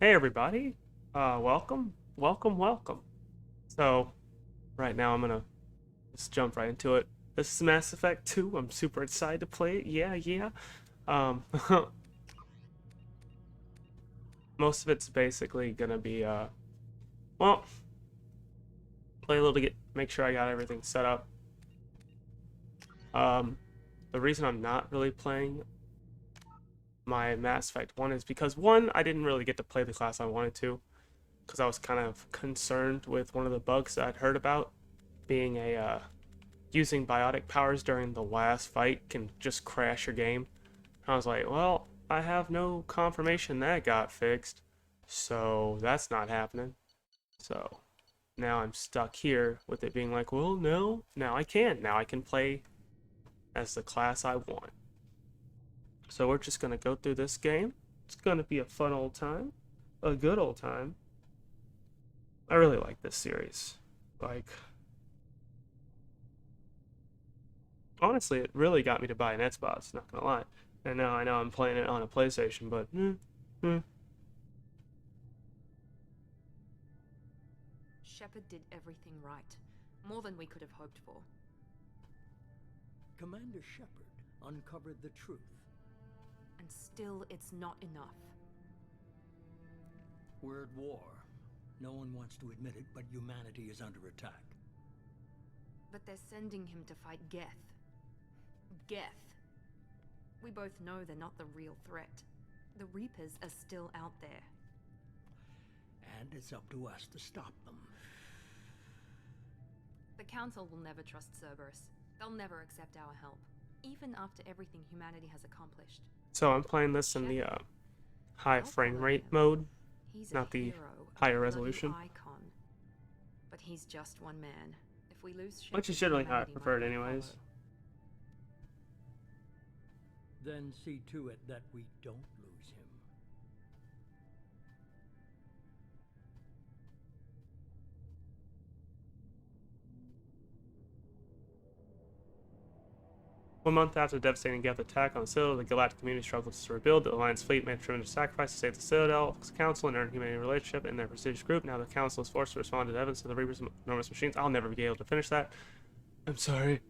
Hey everybody, welcome. So right now I'm gonna just jump right into it. This is Mass Effect 2. I'm super excited to play it. Yeah. Um, most of it's basically gonna be well, play a little to make sure I got everything set up. Um, the reason I'm not really playing my Mass Effect 1 is because one, I didn't really get to play the class I wanted to, because I was kind of concerned with one of the bugs that I'd heard about being using biotic powers during the last fight can just crash your game. I was like, well, I have no confirmation that got fixed, so that's not happening. So now I'm stuck here with it being like, well, no, now I can. Now I can play as the class I want. So we're just going to go through this game. It's going to be a fun old time, a good old time. I really like this series. Like, honestly, it really got me to buy an Xbox, not gonna lie. And now I know I'm playing it on a PlayStation, but Shepard did everything right. More than we could have hoped for. Commander Shepard uncovered the truth. And still, it's not enough. We're at war. No one wants to admit it, but humanity is under attack. But they're sending him to fight Geth. Geth. We both know they're not the real threat. The Reapers are still out there. And it's up to us to stop them. The Council will never trust Cerberus. They'll never accept our help, even after everything humanity has accomplished. so I'm playing this in the high frame rate mode, He's not a the hero, higher a resolution. bloody icon. But he's just one man. If we lose Shepard, Which is generally how I humanity prefer it might anyways. follow. Then see to it that we don't lose him. 1 month after the devastating Geth attack on the Citadel, the galactic community struggles to rebuild. The Alliance fleet made a tremendous sacrifice to save the Citadel Council and earn humanity relationship in their prestigious group. Now the Council is forced to respond to the evidence of the Reaper's enormous machines. I'll never be able to finish that. I'm sorry.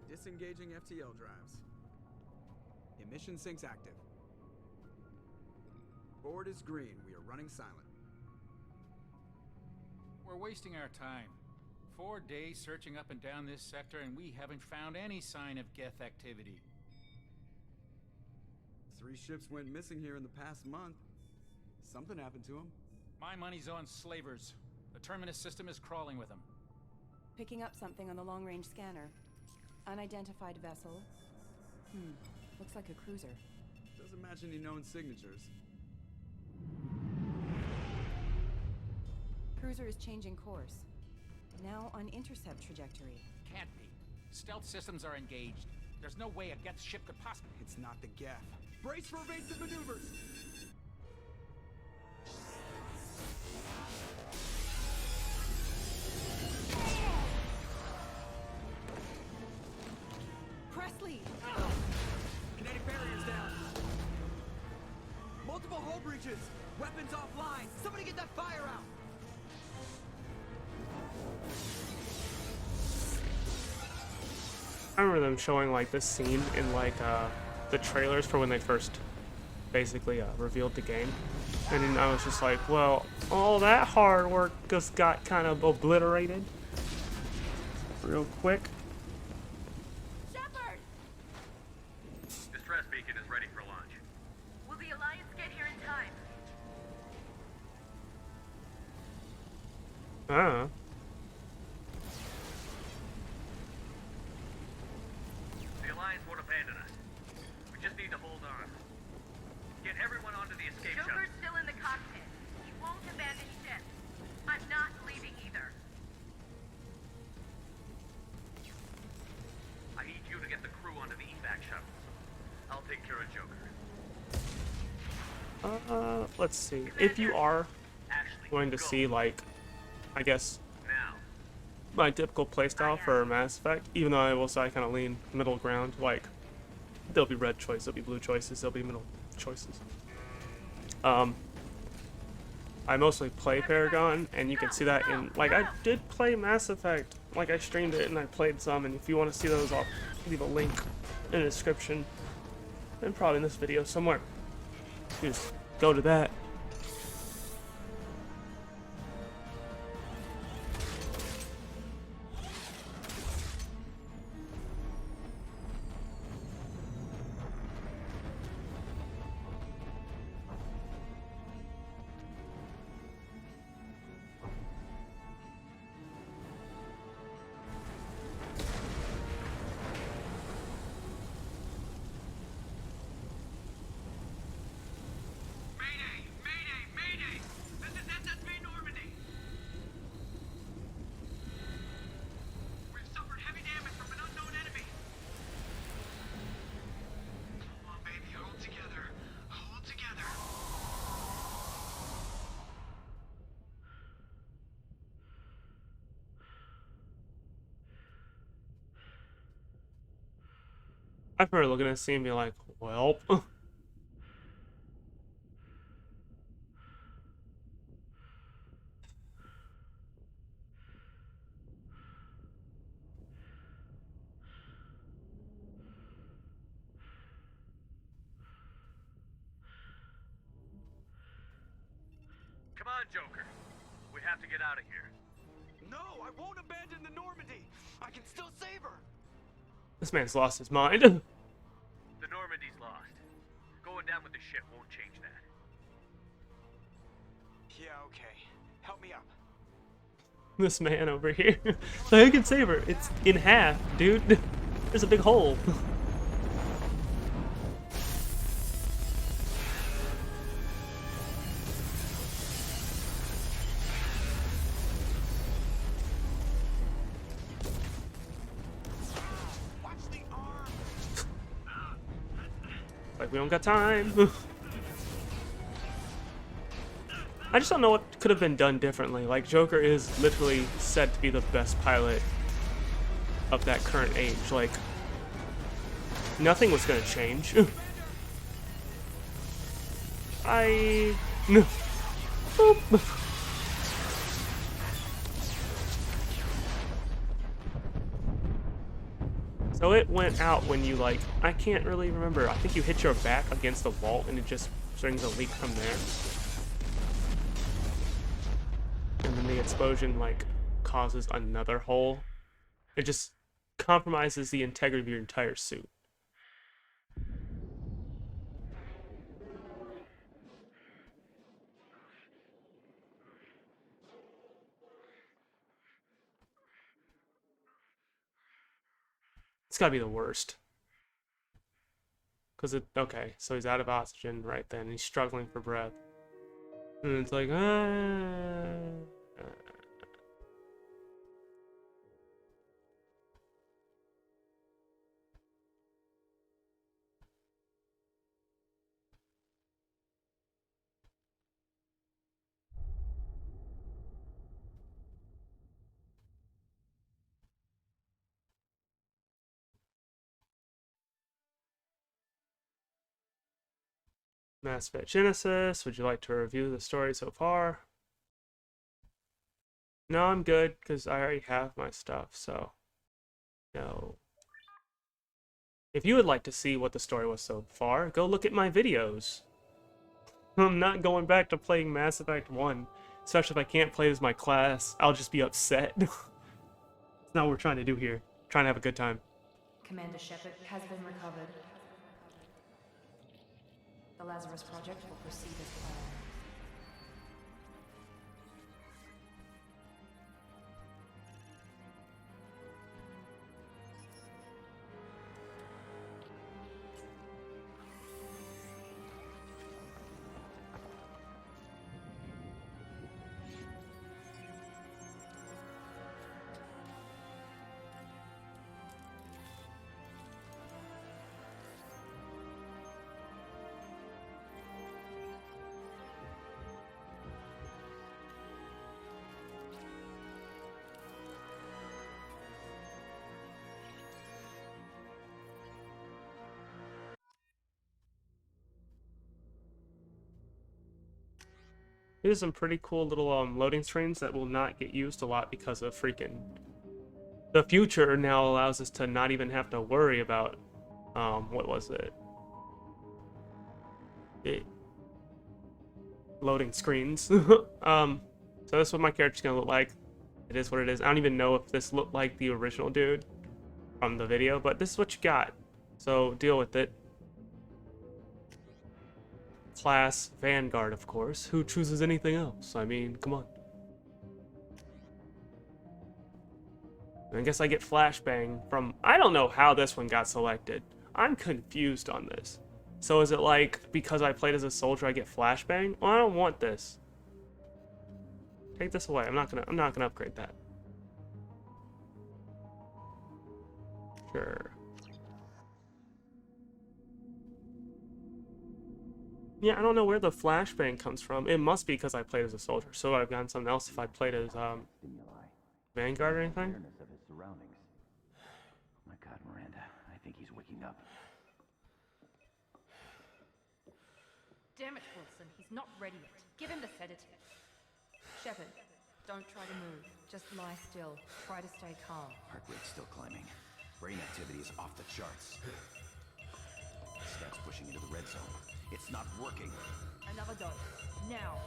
Disengaging FTL drives. Emission sinks active. Board is green. We are running silent. We're wasting our time. 4 days searching up and down this sector, and we haven't found any sign of Geth activity. 3 ships went missing here in the past month. Something happened to them. My money's on slavers. The Terminus system is crawling with them. Picking up something on the long-range scanner. Unidentified vessel. Looks like a cruiser. Doesn't match any known signatures. Cruiser is changing course. Now on intercept trajectory. Can't be. Stealth systems are engaged. There's no way a Geth ship could possibly... It's not the Geth. Brace for evasive maneuvers! Presley! Kinetic barriers down. Multiple hull breaches. Weapons offline. Somebody get that fire out. I remember them showing like this scene in like the trailers for when they first basically revealed the game, and then I was just like, well, all that hard work just got kind of obliterated real quick. Shepard! Distress beacon is ready for launch. Will the Alliance get here in time? The Alliance won't abandon us. We just need to hold on. Get everyone onto the escape shuttle. Joker's still in the cockpit. He won't abandon ship. I'm not leaving either. I need you to get the crew onto the evac shuttle. I'll take care of Joker. Let's see. If you are Ashley, going to go. see, like, I guess, Now. my typical playstyle for Mass Effect, even though I will say I kind of lean middle ground, like, there'll be red choices, there'll be blue choices, there'll be middle choices. I mostly play Paragon, and you can see that in, like, I did play Mass Effect, like, I streamed it and I played some, and if you want to see those, I'll leave a link in the description, and probably in this video somewhere. You just go to that. Mayday! Mayday! Mayday! This is SSV Normandy! We've suffered heavy damage from an unknown enemy. Come on, baby, hold together. Hold together. I remember looking at this scene and being like, well, Come on, Joker. We have to get out of here. No, I won't abandon the Normandy. I can still save her. this man's lost his mind. The Normandy's lost. Going down with the ship won't change that. Yeah, okay. Help me up. This man over here. Like, I can save her. It's in half, dude. There's a big hole. Watch the arm. Like, we don't got time. I just don't know what could have been done differently. Like, Joker is literally said to be the best pilot of that current age. Like, nothing was gonna change. No. Boop. So it went out when you, like, I can't really remember. I think you hit your back against the wall and it just brings a leak from there. And then the explosion, like, causes another hole. It just compromises the integrity of your entire suit. It's gotta be the worst. Cause okay, so he's out of oxygen right then. He's struggling for breath. And it's like, Mass Effect Genesis. Would you like to review the story so far? No, I'm good, because I already have my stuff, so no. If you would like to see what the story was so far, go look at my videos. I'm not going back to playing Mass Effect 1, especially if I can't play as my class. I'll just be upset. That's not what we're trying to do here. Trying to have a good time. Commander Shepard has been recovered. The Lazarus Project will proceed as planned. These are some pretty cool little loading screens that will not get used a lot because of freaking the future now allows us to not even have to worry about what was it? Loading screens. So this is what my character's gonna look like. It is what it is. I don't even know if this looked like the original dude from the video, but this is what you got. So deal with it. Class Vanguard, of course. Who chooses anything else? I mean, come on. I guess I get flashbang from... I don't know how this one got selected. I'm confused on this. So is it like, because I played as a soldier, I get flashbang? Well, I don't want this. Take this away. I'm not gonna upgrade that. Sure. Yeah, I don't know where the flashbang comes from. It must be because I played as a soldier. So I've gotten something else if I played as Vanguard or anything. Awareness of his surroundings. Oh my God, Miranda, I think he's waking up. Damn it, Wilson. He's not ready yet. Give him the sedative. Shepard, don't try to move. Just lie still. Try to stay calm. Heart rate's still climbing. Brain activity is off the charts. Stats pushing into the red zone. It's not working. Another dose. Now.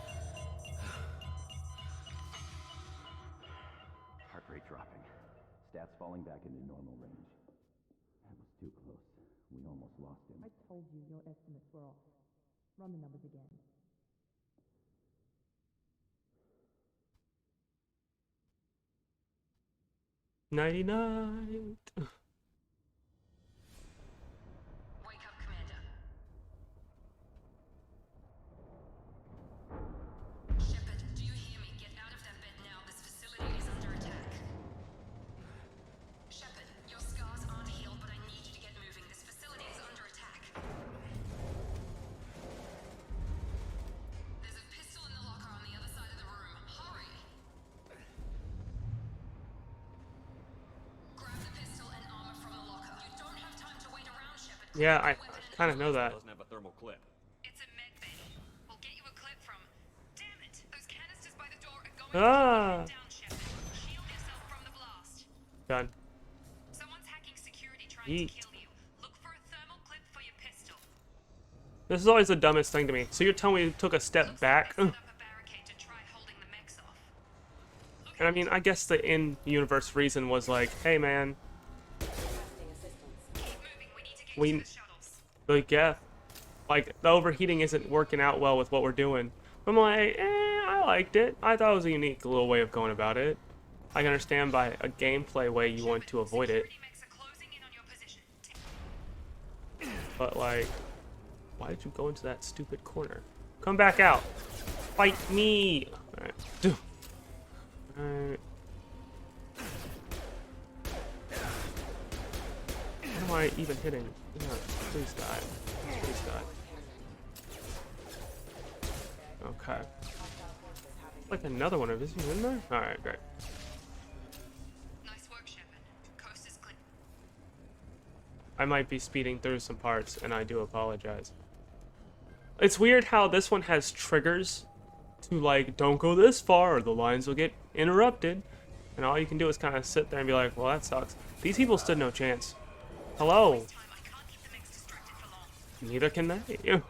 Heart rate dropping. Stats falling back into normal range. That was too close. We almost lost him. I told you your estimates were off. Run the numbers again. 99. Wake up, Commander. Shepard, do you hear me? Get out of that bed now. This facility is under attack. Shepard, your scars aren't healed, but I need you to get moving. This facility is under attack. There's a pistol in the locker on the other side of the room. Hurry! Grab the pistol and armor from the locker. You don't have time to wait around, Shepard. Yeah, I kind of know that. Doesn't have a thermal clip. It's a med bay. We'll get you a clip from. Damn it! Those canisters by the door are going Ah. down, Shepard. Shield yourself from the blast. Done. Someone's hacking security trying Yeet. to kill you. Look for a thermal clip for your pistol. This is always the dumbest thing to me. So you're telling me you took a step back? Set up a barricade to try holding the mechs off. And I mean, I guess the in-universe reason was like, hey man, Keep moving. We need to get We- you to the shuttles. like the overheating isn't working out well with what we're doing. I'm like, I liked it. I thought it was a unique little way of going about it. I can understand by a gameplay way you want to avoid it, Security mechs are closing in on your position. but like, why did you go into that stupid corner? Come back out. Fight me. Alright. Alright. What am I even hitting? Yeah, please die. Please die. Okay. Like another one of these in there? Alright, great. Nice work, Shepard. Coast is clear. I might be speeding through some parts, and I do apologize. It's weird how this one has triggers to, like, don't go this far or the lines will get interrupted. And all you can do is kind of sit there and be like, well, that sucks. These people stood no chance. Hello. Time. I can't keep the mechs distracted for long. Neither can they.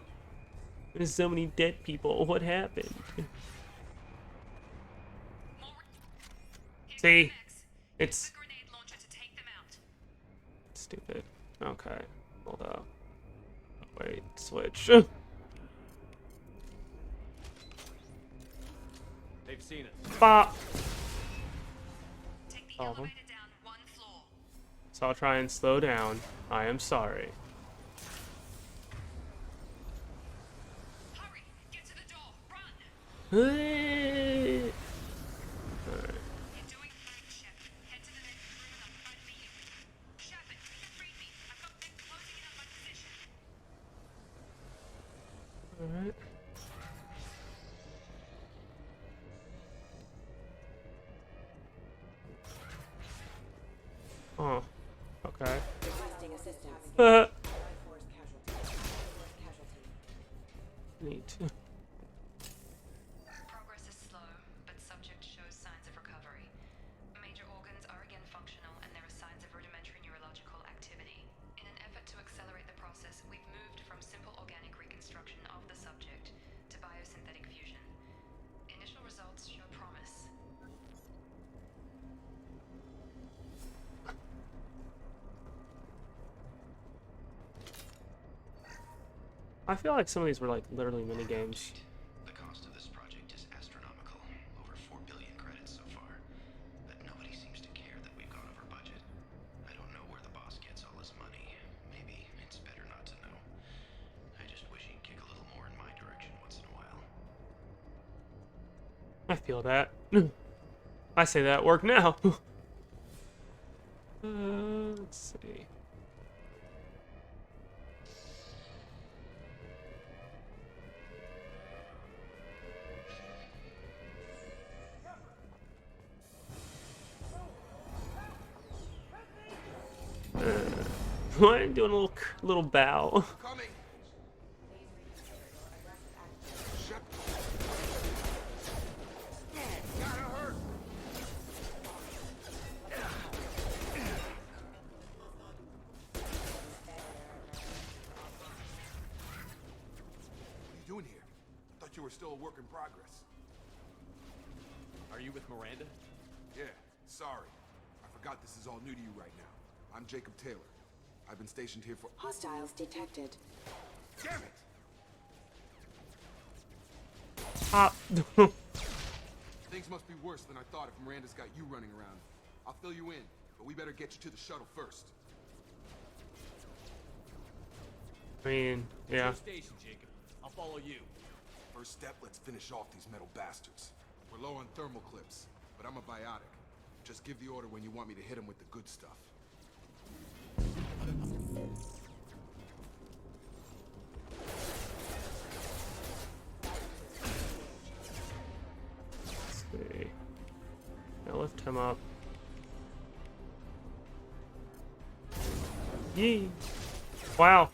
There's so many dead people. What happened? Here's See? the mechs. It's Use the grenade launcher to take them out. stupid. Okay. Hold up. Wait, switch. They've seen us. Bop. Take the All of 'em. elevator down one floor. So I'll try and slow down. I am sorry. Hurry! Get to the door. Run! Alright. You're doing fine, Shepard. Head to the next room and I'll try to meet you. Shepard, you can read me. I've got them closing in on my position. Alright. Oh. Okay. Neat. I feel like some of these were like literally mini games. The cost of this project is astronomical. Over 4 billion credits so far. But nobody seems to care that we've gone over budget. I don't know where the boss gets all his money. Maybe it's better not to know. I just wish he'd kick a little more in my direction once in a while. I feel that. I say that at work now. Let's see. What? Doing a little bow. Coming. Shut. Gotta hurt. What are you doing here? I thought you were still a work in progress. Are you with Miranda? Yeah, sorry. I forgot this is all new to you right now. I'm Jacob Taylor. I've been stationed here for— Hostiles detected. Damn it! Pop. Things must be worse than I thought if Miranda's got you running around. I'll fill you in, but we better get you to the shuttle first. I mean, yeah. Your station, Jacob. I'll follow you. First step, let's finish off these metal bastards. We're low on thermal clips, but I'm a biotic. Just give the order when you want me to hit them with the good stuff. Let's see. Now lift him up. Yee! Wow.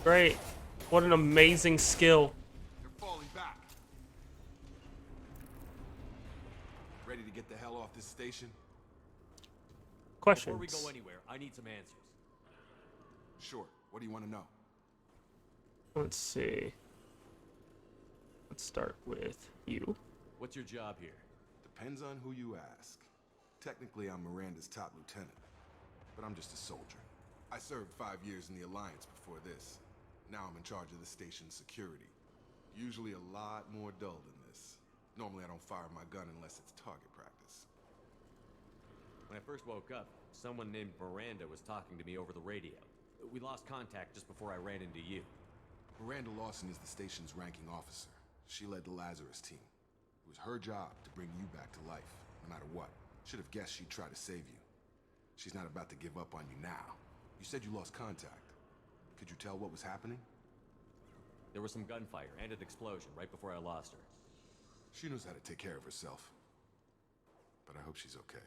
Great. What an amazing skill. They're falling back. Ready to get the hell off this station? Questions. Before we go anywhere, I need some answers. Sure. What do you want to know? Let's see. Let's start with you. What's your job here? Depends on who you ask. Technically, I'm Miranda's top lieutenant, but I'm just a soldier. I served 5 years in the Alliance before this. Now I'm in charge of the station's security. Usually a lot more dull than this. Normally I don't fire my gun unless it's target practice. When I first woke up, someone named Miranda was talking to me over the radio. We lost contact just before I ran into you. Miranda Lawson is the station's ranking officer. She led the Lazarus team. It was her job to bring you back to life, no matter what. Should have guessed she'd try to save you. She's not about to give up on you now. You said you lost contact. Could you tell what was happening? There was some gunfire and an explosion right before I lost her. She knows how to take care of herself. But I hope she's okay.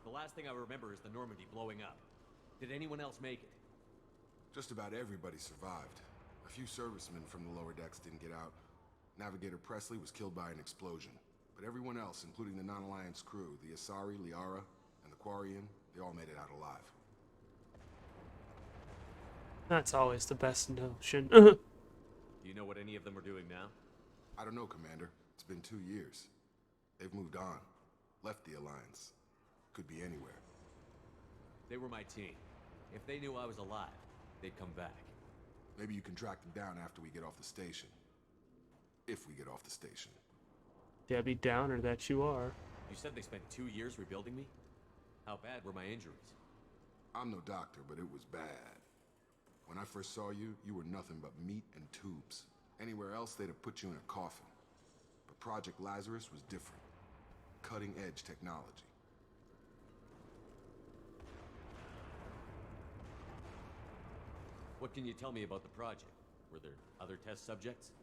The last thing I remember is the Normandy blowing up. Did anyone else make it? Just about everybody survived. A few servicemen from the lower decks didn't get out. Navigator Presley was killed by an explosion. But everyone else, including the non-Alliance crew, the Asari, Liara, and the Quarian, they all made it out alive. That's always the best notion. Do you know what any of them are doing now? I don't know, Commander. It's been 2 years. They've moved on. Left the Alliance. Could be anywhere. They were my team. If they knew I was alive, they'd come back. Maybe you can track them down after we get off the station. If we get off the station. Debbie Downer that you are. You said they spent 2 years rebuilding me? How bad were my injuries? I'm no doctor, but it was bad. When I first saw you, you were nothing but meat and tubes. Anywhere else, they'd have put you in a coffin. But Project Lazarus was different. Cutting-edge technology. What can you tell me about the project? Were there other test subjects?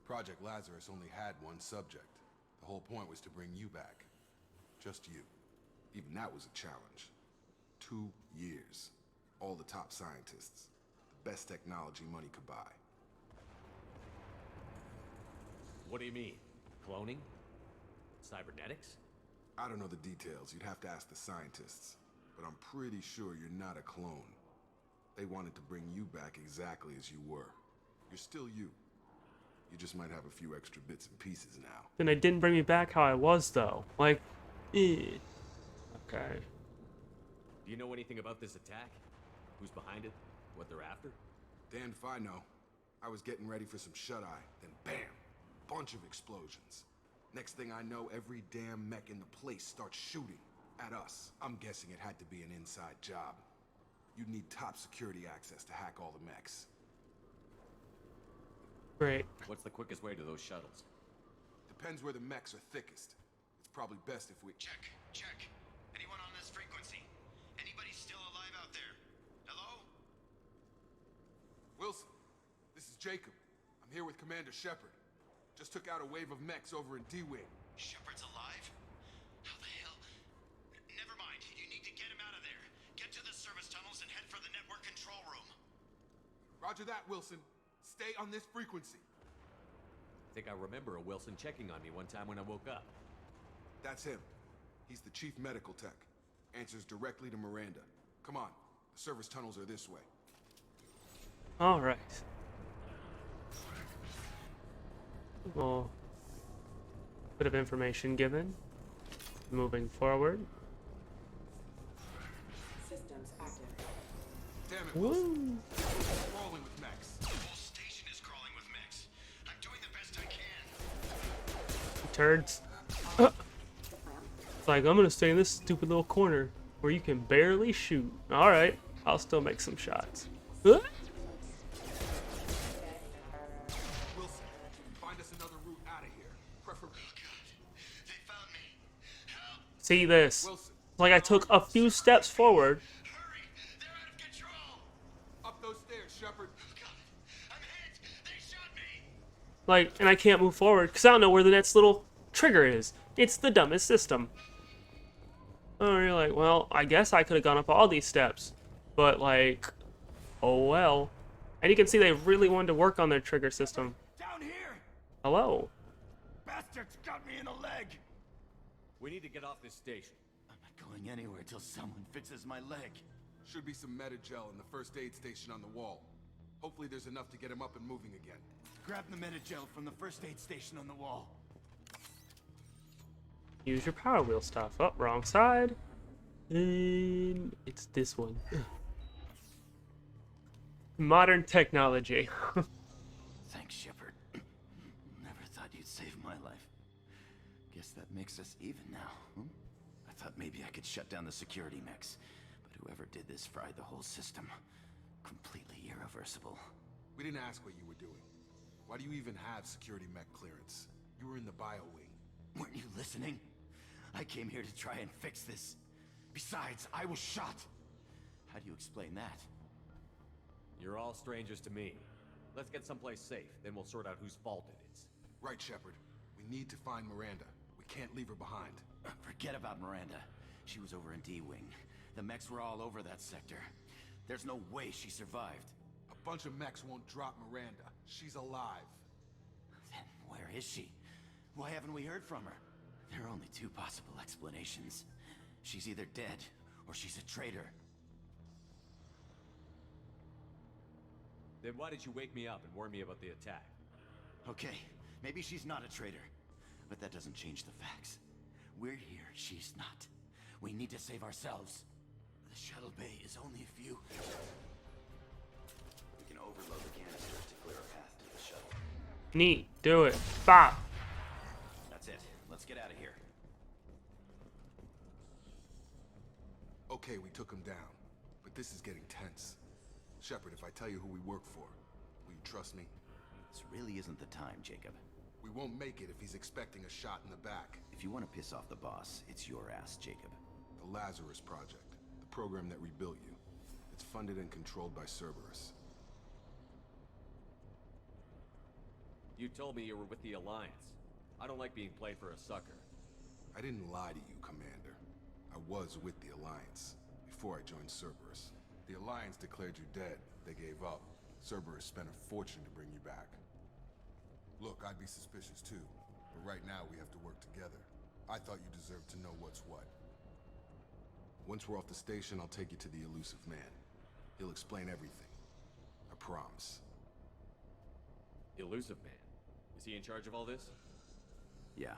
Project Lazarus only had one subject. The whole point was to bring you back. Just you. Even that was a challenge. 2 years. All the top scientists. The best technology money could buy. What do you mean? Cloning? Cybernetics? I don't know the details. You'd have to ask the scientists. But I'm pretty sure you're not a clone. They wanted to bring you back exactly as you were. You're still you. You just might have a few extra bits and pieces now. Then they didn't bring me back how I was, though. Like, eh. Okay. Do you know anything about this attack? Who's behind it? What they're after? Damned if I know. I was getting ready for some shut-eye, then bam! Bunch of explosions. Next thing I know, every damn mech in the place starts shooting at us. I'm guessing it had to be an inside job. You'd need top security access to hack all the mechs. Great. What's the quickest way to those shuttles? Depends where the mechs are thickest. It's probably best if we... Check. Anyone on this frequency? Anybody still alive out there? Hello? Wilson, this is Jacob. I'm here with Commander Shepard. Just took out a wave of mechs over in D-Wing. Shepard's alive? How the hell? Never mind. You need to get him out of there. Get to the service tunnels and head for the network control room. Roger that, Wilson. Stay on this frequency. I think I remember a Wilson checking on me one time when I woke up. That's him. He's the chief medical tech. Answers directly to Miranda. Come on. The service tunnels are this way. All right. Well, bit of information given. Moving forward. Systems active. Damn it, Wilson. Woo! Crawling with mechs. The whole station is crawling with mechs. I'm doing the best I can. Turds. It's like, I'm gonna stay in this stupid little corner where you can barely shoot. All right, I'll still make some shots. Wilson, find us another route out of here. Preferably. Oh God, they found me. Help! See this? Wilson. It's like I took a few steps forward. Hurry! They're out of control. Up those stairs, Shepard. Oh God, I'm hit. They shot me. Like, and I can't move forward because I don't know where the next little trigger is. It's the dumbest system. Oh, you're like, well, I guess I could have gone up all these steps. But, like, oh well. And you can see they really wanted to work on their trigger system. Down here! Hello. Bastards got me in the leg! We need to get off this station. I'm not going anywhere till someone fixes my leg. Should be some Metagel in the first aid station on the wall. Hopefully there's enough to get him up and moving again. Grab the Metagel from the first aid station on the wall. Use your power wheel stuff. Oh, wrong side. And it's this one. Modern technology. Thanks, Shepard. Never thought you'd save my life. Guess that makes us even now, hmm? I thought maybe I could shut down the security mechs, but whoever did this fried the whole system. Completely irreversible. We didn't ask what you were doing. Why do you even have security mech clearance? You were in the bio wing. Weren't you listening? I came here to try and fix this. Besides, I was shot. How do you explain that? You're all strangers to me. Let's get someplace safe, then we'll sort out whose fault it is. Right, Shepard. We need to find Miranda. We can't leave her behind. Forget about Miranda. She was over in D-Wing. The mechs were all over that sector. There's no way she survived. A bunch of mechs won't drop Miranda. She's alive. Then where is she? Why haven't we heard from her? There are only two possible explanations. She's either dead, or she's a traitor. Then why did you wake me up and warn me about the attack? Okay, maybe she's not a traitor, but that doesn't change the facts. We're here, she's not. We need to save ourselves. The shuttle bay is only a few... We can overload the canisters to clear a path to the shuttle. Neat. Do it. Bop. That's it. Let's get out of here. Okay, we took him down. But this is getting tense. Shepard, if I tell you who we work for, will you trust me? This really isn't the time, Jacob. We won't make it if he's expecting a shot in the back. If you want to piss off the boss, it's your ass, Jacob. The Lazarus Project, the program that rebuilt you. It's funded and controlled by Cerberus. You told me you were with the Alliance. I don't like being played for a sucker. I didn't lie to you, Commander. I was with the Alliance, before I joined Cerberus. The Alliance declared you dead. They gave up. Cerberus spent a fortune to bring you back. Look, I'd be suspicious too, but right now we have to work together. I thought you deserved to know what's what. Once we're off the station, I'll take you to the elusive man. He'll explain everything. I promise. Elusive Man. Is he in charge of all this? Yeah,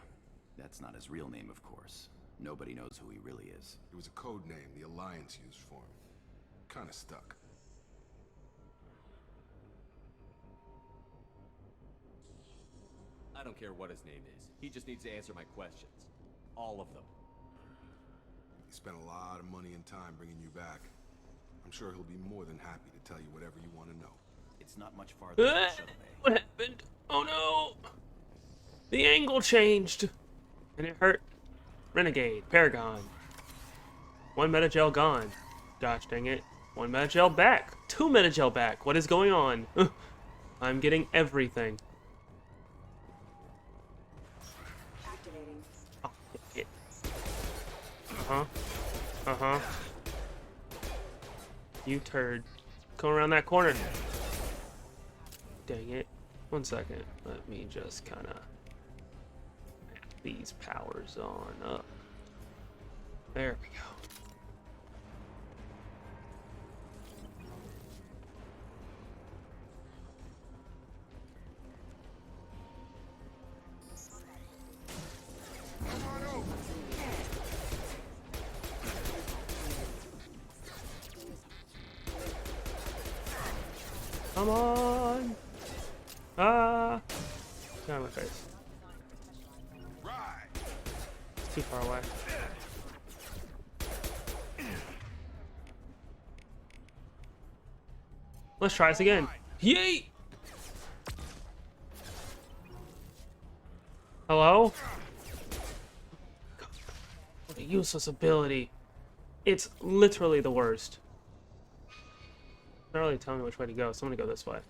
that's not his real name, of course. Nobody knows who he really is. It was a code name the Alliance used for him. Kinda stuck. I don't care what his name is. He just needs to answer my questions. All of them. He spent a lot of money and time bringing you back. I'm sure he'll be more than happy to tell you whatever you want to know. It's not much farther than the shuttle bay. What happened? Oh no! The angle changed! And it hurt. Renegade. Paragon. 1 metagel gone. Gosh dang it. 1 metagel back. 2 metagel back. What is going on? I'm getting everything. Activating. Oh, it. Uh-huh. Uh-huh. You turd. Come around that corner. Dang it. 1 second. Let me just kind of these powers on up. There we go. Come on! Ah! Get out of my face. It's too far away. Let's try this again. Yay! Hello? What a useless ability. It's literally the worst. Not really telling me which way to go, so I'm gonna go this way.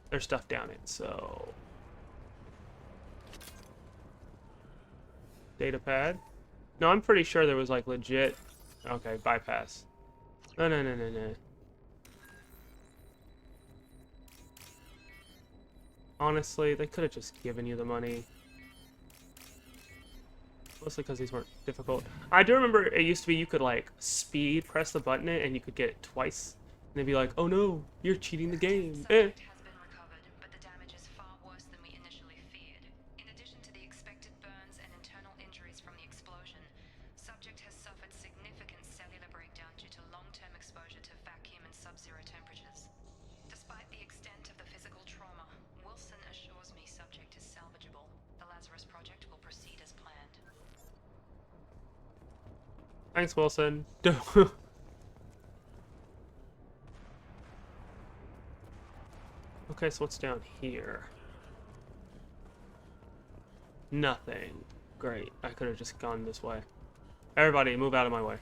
There's stuff down it, so... Data pad? No, I'm pretty sure there was like legit... Okay, bypass. No. Honestly, they could have just given you the money. Mostly because these weren't difficult. I do remember it used to be you could like speed press the button and you could get it twice. And they'd be like, oh no, you're cheating the game. Subject has been recovered, but the damage is far worse than we initially feared. In addition to the expected burns and internal injuries from the explosion, subject has suffered significant cellular breakdown due to long-term exposure to vacuum and sub-zero temperatures. Despite the extent of the physical trauma, Wilson assures me subject is salvageable. The Lazarus Project will proceed as planned. Thanks, Wilson. Okay, so what's down here? Nothing. Great. I could have just gone this way. Everybody, move out of my way.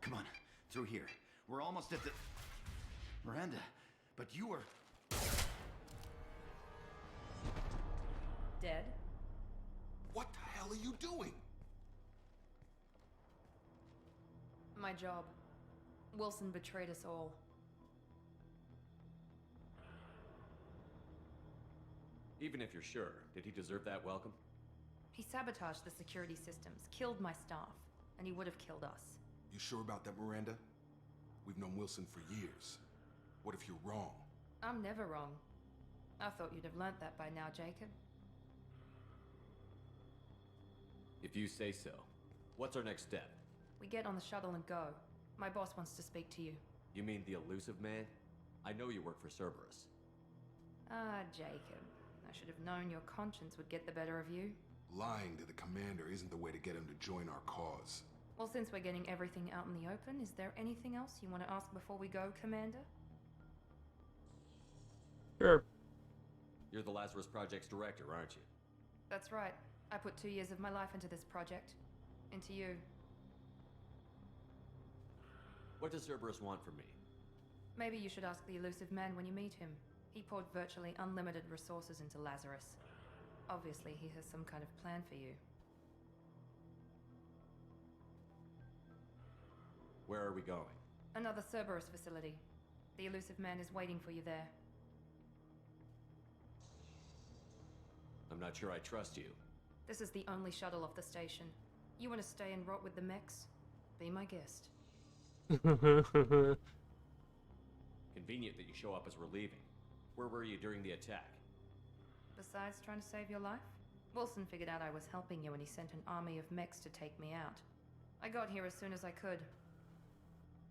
Come on, through here. We're almost at the... Miranda, but you were... Dead? What the hell are you doing? My job. Wilson betrayed us all. Even if you're sure, did he deserve that welcome? He sabotaged the security systems, killed my staff, and he would have killed us. You sure about that, Miranda? We've known Wilson for years. What if you're wrong? I'm never wrong. I thought you'd have learnt that by now, Jacob. If you say so. What's our next step? We get on the shuttle and go. My boss wants to speak to you. You mean the elusive man? I know you work for Cerberus. Ah, Jacob. I should have known your conscience would get the better of you. Lying to the commander isn't the way to get him to join our cause. Well, since we're getting everything out in the open, is there anything else you want to ask before we go, Commander? Sure. You're the Lazarus Project's director, aren't you? That's right. I put 2 years of my life into this project. Into you. What does Cerberus want from me? Maybe you should ask the elusive man when you meet him. He poured virtually unlimited resources into Lazarus. Obviously, he has some kind of plan for you. Where are we going? Another Cerberus facility. The elusive man is waiting for you there. I'm not sure I trust you. This is the only shuttle off the station. You want to stay and rot with the mechs? Be my guest. Convenient that you show up as we're leaving. Where were you during the attack? Besides trying to save your life, Wilson figured out I was helping you and he sent an army of mechs to take me out. I got here as soon as I could.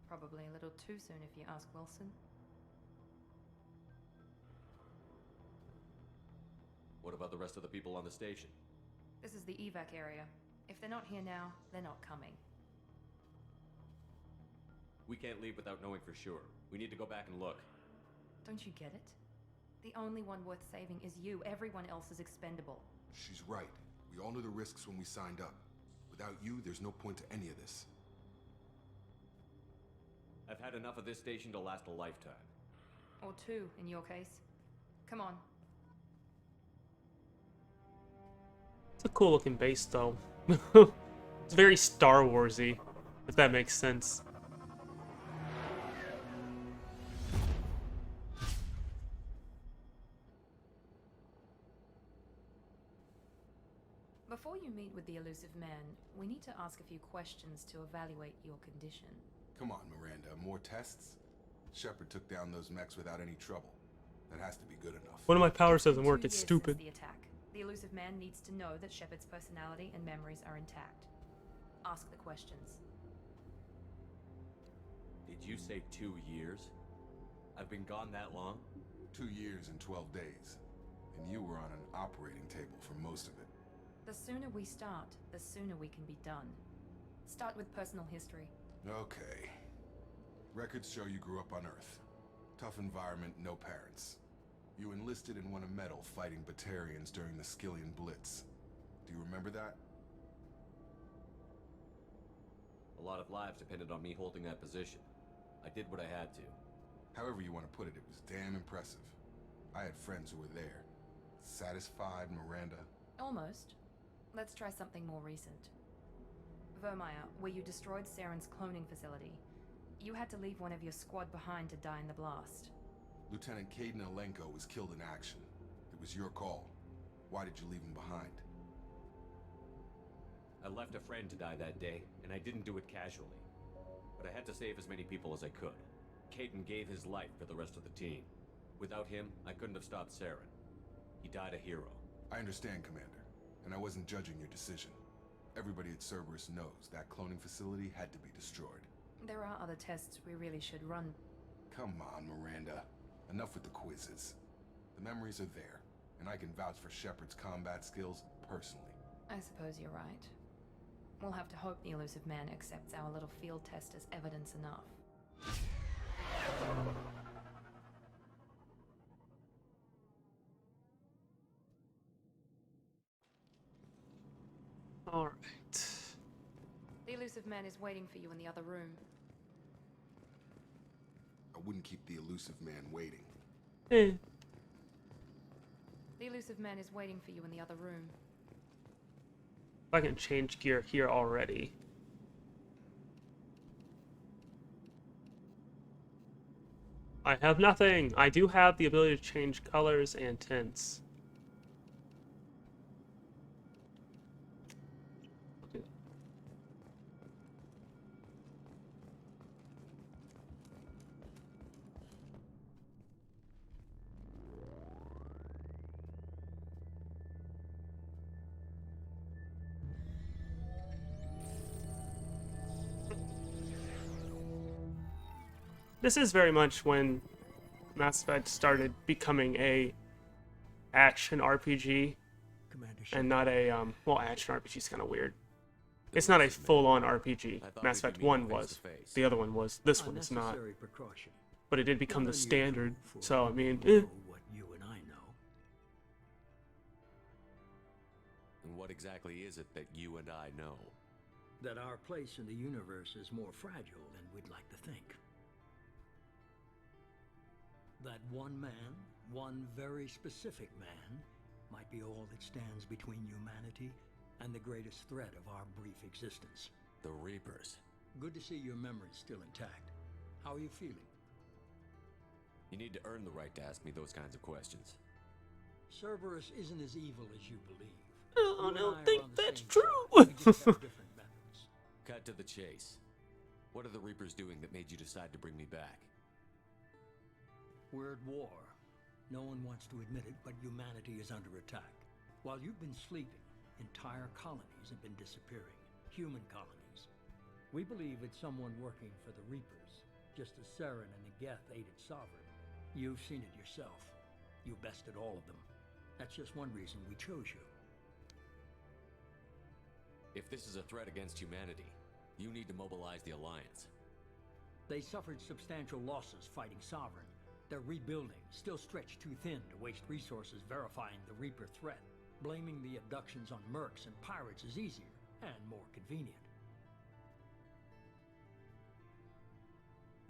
Probably a little too soon if you ask Wilson. What about the rest of the people on the station? This is the evac area. If they're not here now, they're not coming. We can't leave without knowing for sure. We need to go back and look. Don't you get it? The only one worth saving is you. Everyone else is expendable. She's right. We all knew the risks when we signed up. Without you, there's no point to any of this. I've had enough of this station to last a lifetime. Or two, in your case. Come on. It's a cool looking base, though. It's very Star Warsy, if that makes sense. Before you meet with the elusive man, we need to ask a few questions to evaluate your condition. Come on, Miranda. More tests? Shepard took down those mechs without any trouble. That has to be good enough. One of my powers doesn't been work, 2 it's years stupid. since the attack. The elusive man needs to know that Shepard's personality and memories are intact. Ask the questions. Did you say 2 years? I've been gone that long? 2 years and 12 days. And you were on an operating table for most of it. The sooner we start, the sooner we can be done. Start with personal history. Okay. Records show you grew up on Earth. Tough environment, no parents. You enlisted and won a medal fighting Batarians during the Skillian Blitz. Do you remember that? A lot of lives depended on me holding that position. I did what I had to. However you want to put it, it was damn impressive. I had friends who were there. Satisfied, Miranda? Almost. Let's try something more recent. Vermeer, where you destroyed Saren's cloning facility. You had to leave one of your squad behind to die in the blast. Lieutenant Caden Alenko was killed in action. It was your call. Why did you leave him behind? I left a friend to die that day, and I didn't do it casually. But I had to save as many people as I could. Caden gave his life for the rest of the team. Without him, I couldn't have stopped Saren. He died a hero. I understand, Commander, and I wasn't judging your decision. Everybody at Cerberus knows that cloning facility had to be destroyed. There are other tests we really should run. Come on, Miranda. Enough with the quizzes. The memories are there, and I can vouch for Shepard's combat skills personally. I suppose you're right. We'll have to hope the elusive man accepts our little field test as evidence enough. Alright. The elusive man is waiting for you in the other room. I wouldn't keep the elusive man waiting. Eh. The elusive man is waiting for you in the other room. If I can change gear here already. I have nothing. I do have the ability to change colors and tints. Okay. This is very much when Mass Effect started becoming a action RPG and not a well, action RPG is kind of weird. It's not a full-on RPG. Mass Effect 1 was. The other one was. This one is not. But it did become the standard. So I mean, what you and I know. And what exactly is it that you and I know? That our place in the universe is more fragile than we'd like to think. That one man, one very specific man, might be all that stands between humanity and the greatest threat of our brief existence. The Reapers. Good to see your memory's still intact. How are you feeling? You need to earn the right to ask me those kinds of questions. Cerberus isn't as evil as you believe. I don't think that's true. We just have different methods. Cut to the chase. What are the Reapers doing that made you decide to bring me back? We're at war. No one wants to admit it, but humanity is under attack. While you've been sleeping, entire colonies have been disappearing. Human colonies. We believe it's someone working for the Reapers, just as Saren and the Geth aided Sovereign. You've seen it yourself. You bested all of them. That's just one reason we chose you. If this is a threat against humanity, you need to mobilize the Alliance. They suffered substantial losses fighting Sovereign. They're rebuilding, still stretched too thin to waste resources verifying the Reaper threat. Blaming the abductions on mercs and pirates is easier and more convenient.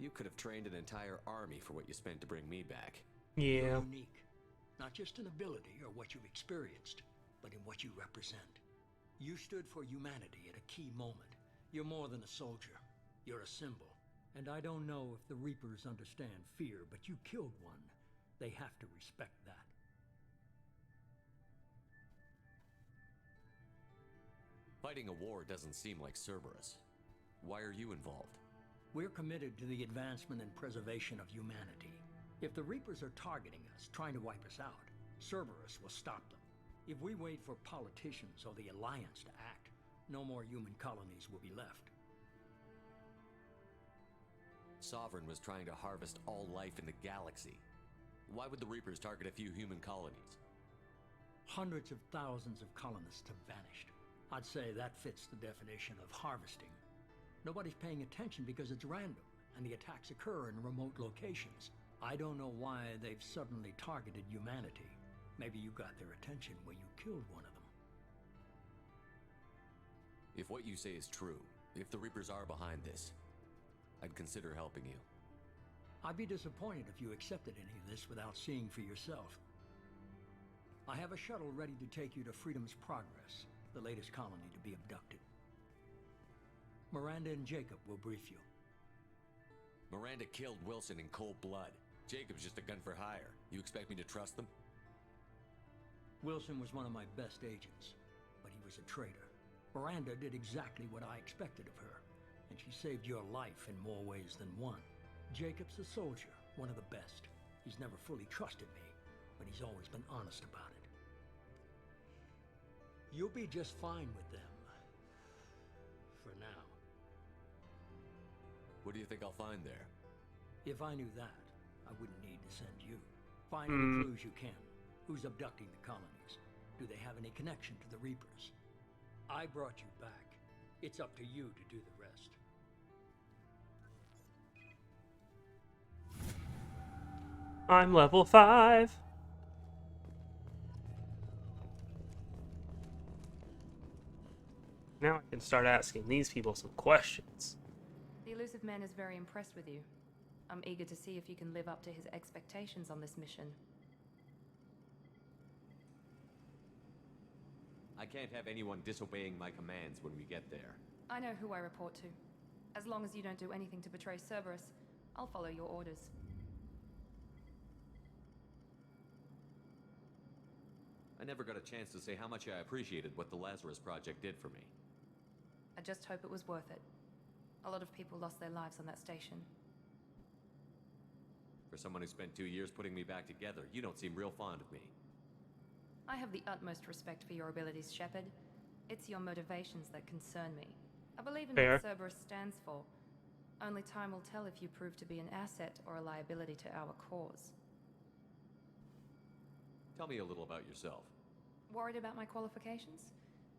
You could have trained an entire army for what you spent to bring me back. Yeah. You're unique. Not just in ability or what you've experienced, but in what you represent. You stood for humanity at a key moment. You're more than a soldier. You're a symbol. And I don't know if the Reapers understand fear, but you killed one. They have to respect that. Fighting a war doesn't seem like Cerberus. Why are you involved? We're committed to the advancement and preservation of humanity. If the Reapers are targeting us, trying to wipe us out, Cerberus will stop them. If we wait for politicians or the Alliance to act, no more human colonies will be left. Sovereign was trying to harvest all life in the galaxy. Why would the Reapers target a few human colonies? Hundreds of thousands of colonists have vanished. I'd say that fits the definition of harvesting. Nobody's paying attention because it's random, and the attacks occur in remote locations. I don't know why they've suddenly targeted humanity. Maybe you got their attention when you killed one of them. If what you say is true, if the Reapers are behind this, I'd consider helping you. I'd be disappointed if you accepted any of this without seeing for yourself. I have a shuttle ready to take you to Freedom's Progress, the latest colony to be abducted. Miranda and Jacob will brief you. Miranda killed Wilson in cold blood. Jacob's just a gun for hire. You expect me to trust them? Wilson was one of my best agents, but he was a traitor. Miranda did exactly what I expected of her, and she saved your life in more ways than one. Jacob's a soldier, one of the best. He's never fully trusted me, but he's always been honest about it. You'll be just fine with them. For now. What do you think I'll find there? If I knew that, I wouldn't need to send you. Find any clues you can. Who's abducting the colonies? Do they have any connection to the Reapers? I brought you back. It's up to you to do the rest. I'm level 5. Now I can start asking these people some questions. The elusive man is very impressed with you. I'm eager to see if you can live up to his expectations on this mission. I can't have anyone disobeying my commands when we get there. I know who I report to. As long as you don't do anything to betray Cerberus, I'll follow your orders. I never got a chance to say how much I appreciated what the Lazarus Project did for me. I just hope it was worth it. A lot of people lost their lives on that station. For someone who spent 2 years putting me back together, you don't seem real fond of me. I have the utmost respect for your abilities, Shepard. It's your motivations that concern me. I believe in what Cerberus stands for. Only time will tell if you prove to be an asset or a liability to our cause. Tell me a little about yourself. Worried about my qualifications?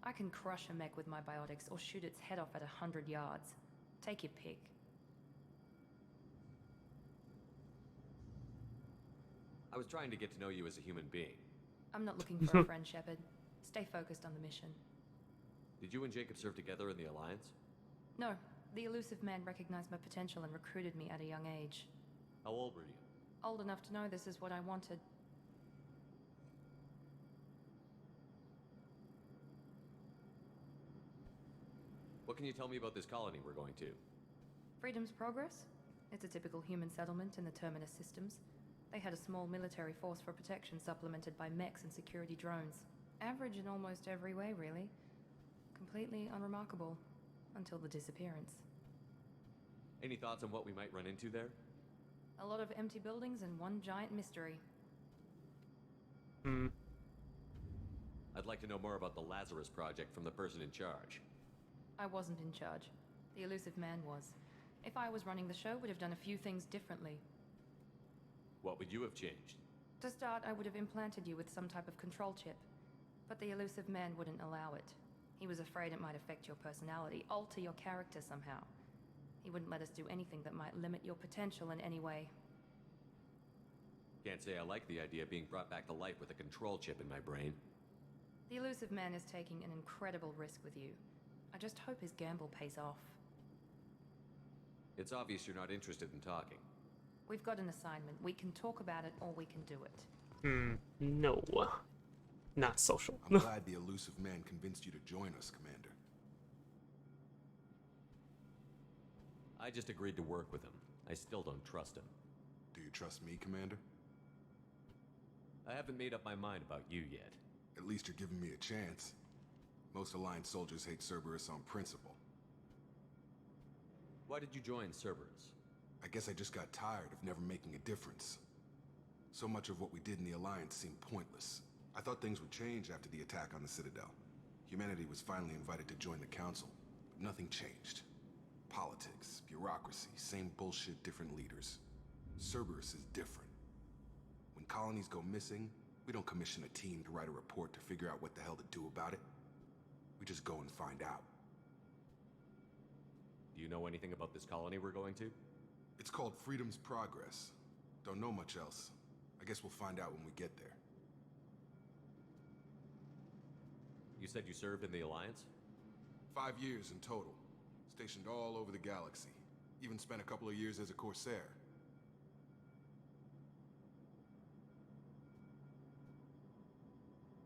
I can crush a mech with my biotics or shoot its head off at 100 yards. Take your pick. I was trying to get to know you as a human being. I'm not looking for a friend, Shepard. Stay focused on the mission. Did you and Jacob serve together in the Alliance? No. The elusive man recognized my potential and recruited me at a young age. How old were you? Old enough to know this is what I wanted. What can you tell me about this colony we're going to? Freedom's Progress? It's a typical human settlement in the Terminus systems. They had a small military force for protection supplemented by mechs and security drones. Average in almost every way, really. Completely unremarkable. Until the disappearance. Any thoughts on what we might run into there? A lot of empty buildings and one giant mystery. I'd like to know more about the Lazarus Project from the person in charge. I wasn't in charge. The elusive man was. If I was running the show, would have done a few things differently. What would you have changed? To start, I would have implanted you with some type of control chip. But the elusive man wouldn't allow it. He was afraid it might affect your personality, alter your character somehow. He wouldn't let us do anything that might limit your potential in any way. Can't say I like the idea of being brought back to life with a control chip in my brain. The elusive man is taking an incredible risk with you. I just hope his gamble pays off. It's obvious you're not interested in talking. We've got an assignment. We can talk about it or we can do it. No. Not social. I'm glad the elusive man convinced you to join us, Commander. I just agreed to work with him. I still don't trust him. Do you trust me, Commander? I haven't made up my mind about you yet. At least you're giving me a chance. Most Alliance soldiers hate Cerberus on principle. Why did you join Cerberus? I guess I just got tired of never making a difference. So much of what we did in the Alliance seemed pointless. I thought things would change after the attack on the Citadel. Humanity was finally invited to join the Council, but nothing changed. Politics, bureaucracy, same bullshit, different leaders. Cerberus is different. When colonies go missing, we don't commission a team to write a report to figure out what the hell to do about it. We just go and find out. Do you know anything about this colony we're going to? It's called Freedom's Progress. Don't know much else. I guess we'll find out when we get there. You said you served in the Alliance? 5 years in total. Stationed all over the galaxy. Even spent a couple of years as a Corsair.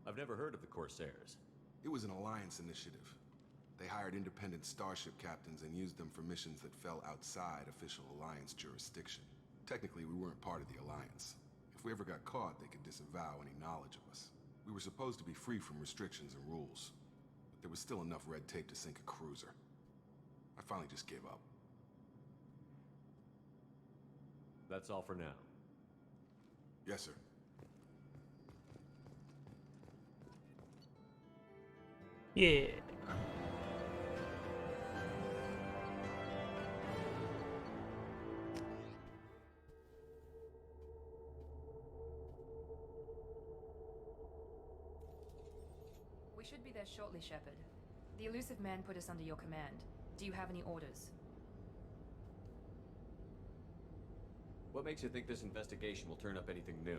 I've never heard of the Corsairs. It was an Alliance initiative. They hired independent starship captains and used them for missions that fell outside official Alliance jurisdiction. Technically, we weren't part of the Alliance. If we ever got caught, they could disavow any knowledge of us. We were supposed to be free from restrictions and rules, but there was still enough red tape to sink a cruiser. I finally just gave up. That's all for now. Yes, sir. Yeah. We should be there shortly, Shepard. The elusive man put us under your command. Do you have any orders? What makes you think this investigation will turn up anything new?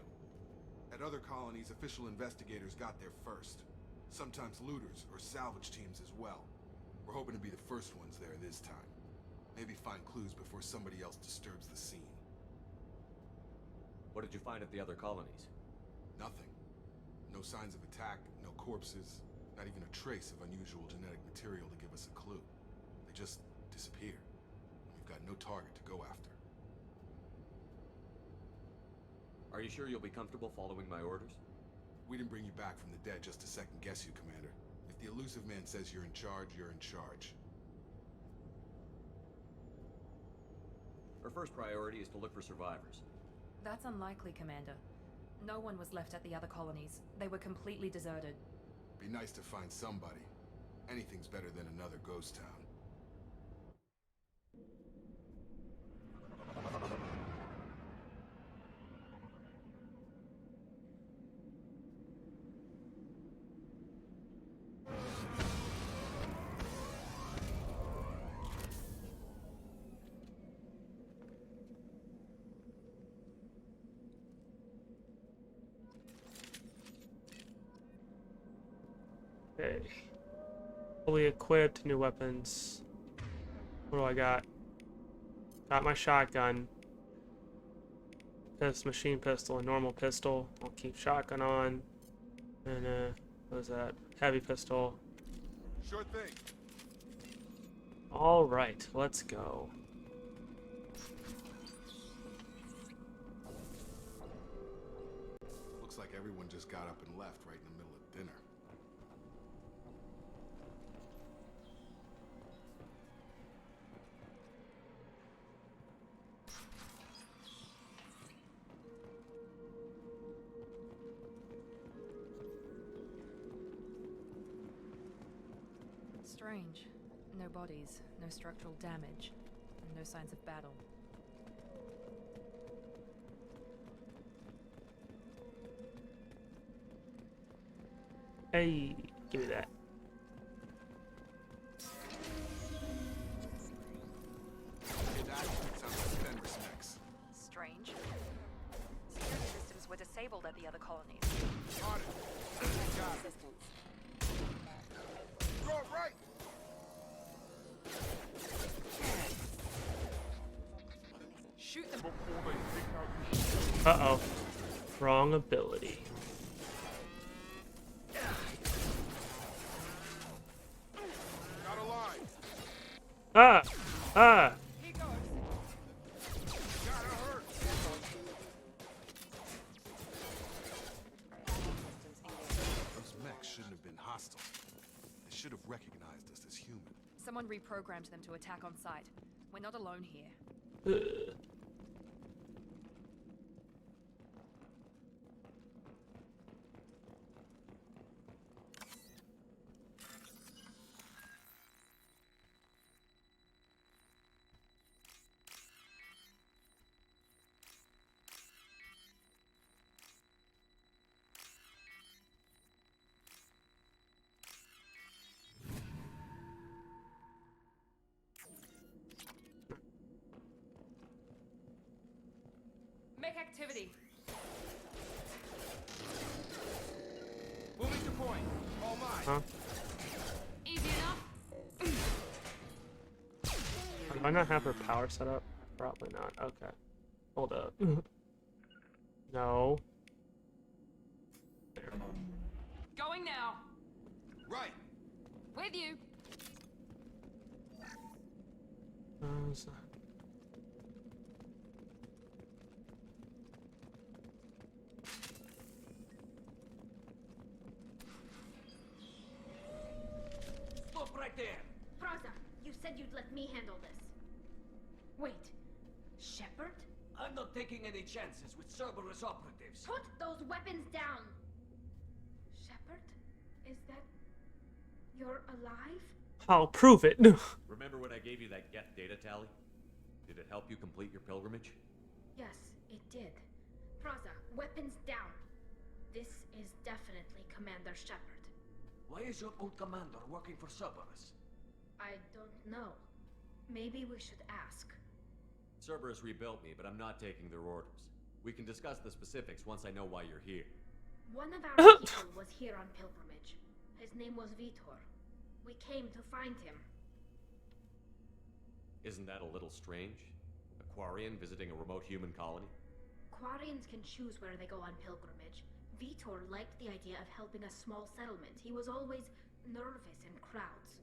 At other colonies, official investigators got there first. Sometimes looters or salvage teams as well. We're hoping to be the first ones there this time. Maybe find clues before somebody else disturbs the scene. What did you find at the other colonies? Nothing. No signs of attack, no corpses, not even a trace of unusual genetic material to give us a clue. They just disappear. We've got no target to go after. Are you sure you'll be comfortable following my orders? We didn't bring you back from the dead just to second guess you, Commander. If the elusive man says you're in charge, you're in charge. Our first priority is to look for survivors. That's unlikely, Commander. No one was left at the other colonies. They were completely deserted. Be nice to find somebody. Anything's better than another ghost town. Okay. Fully equipped, new weapons. What do I got? Got my shotgun. This machine pistol, a normal pistol. I'll keep shotgun on. And what is that? Heavy pistol. Sure thing. Alright, let's go. Looks like everyone just got up and left right in the middle of dinner. Strange. No bodies, no structural damage, and no signs of battle. Hey, give me that. Strange. Security systems were disabled at the other colonies. On it. Assistance. Go right. Shoot them! Uh-oh. Wrong ability. Got a line. Ah! Ah! He goes! Gotta hurt. Those mechs shouldn't have been hostile. They should have recognized us as human. Someone reprogrammed them to attack on sight. We're not alone here. Ugh. Make activity! Moving to point. All mine. Huh? Easy enough? Do I not have her power set up? Probably not. Okay. Hold up. No. There. Going now! Right. With you! So- Stop right there! Praza, you said you'd let me handle this. Wait. Shepard? I'm not taking any chances with Cerberus operatives. Put those weapons down! Shepard? Is that... You're alive? I'll prove it. Remember when I gave you that get data tally? Did it help you complete your pilgrimage? Yes, it did. Praza, weapons down. This is definitely Commander Shepard. Why is your old commander working for Cerberus? I don't know. Maybe we should ask. Cerberus rebuilt me, but I'm not taking their orders. We can discuss the specifics once I know why you're here. One of our people was here on pilgrimage. His name was Vitor. We came to find him. Isn't that a little strange? A Quarian visiting a remote human colony? Quarians can choose where they go on pilgrimage. Vitor liked the idea of helping a small settlement. He was always nervous in crowds.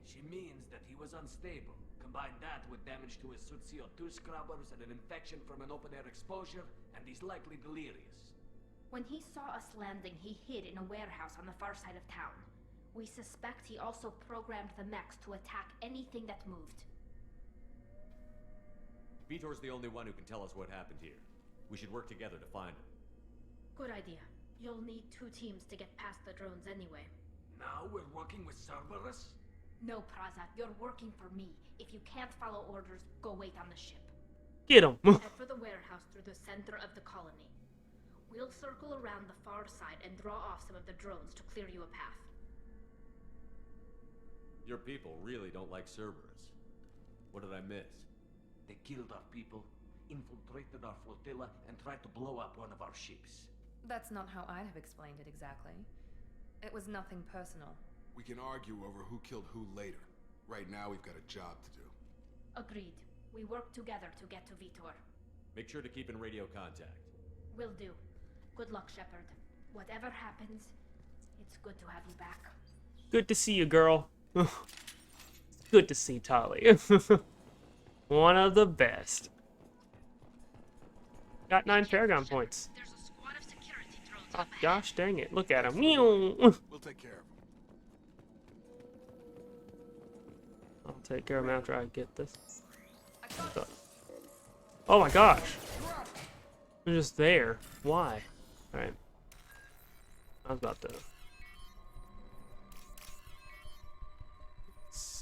She means that he was unstable. Combine that with damage to his suit CO2 scrubbers and an infection from an open-air exposure, and he's likely delirious. When he saw us landing, he hid in a warehouse on the far side of town. We suspect he also programmed the mechs to attack anything that moved. Vitor's the only one who can tell us what happened here. We should work together to find him. Good idea. You'll need 2 teams to get past the drones anyway. Now we're working with Cerberus? No, Praza, you're working for me. If you can't follow orders, go wait on the ship. Get him. Head for the warehouse through the center of the colony. We'll circle around the far side and draw off some of the drones to clear you a path. Your people really don't like Cerberus. What did I miss? They killed our people, infiltrated our flotilla, and tried to blow up one of our ships. That's not how I'd have explained it exactly. It was nothing personal. We can argue over who killed who later. Right now, we've got a job to do. Agreed. We work together to get to Vitor. Make sure to keep in radio contact. Will do. Good luck, Shepard. Whatever happens, it's good to have you back. Good to see you, girl. Good to see Tali. One of the best. Got 9 Paragon points. There's a squad of security drones Oh, up ahead. gosh dang it. Look at him. Meow. We'll take care of them. I'll take care of him after I get this. Oh my gosh. They're just there. Why? Alright. I was about to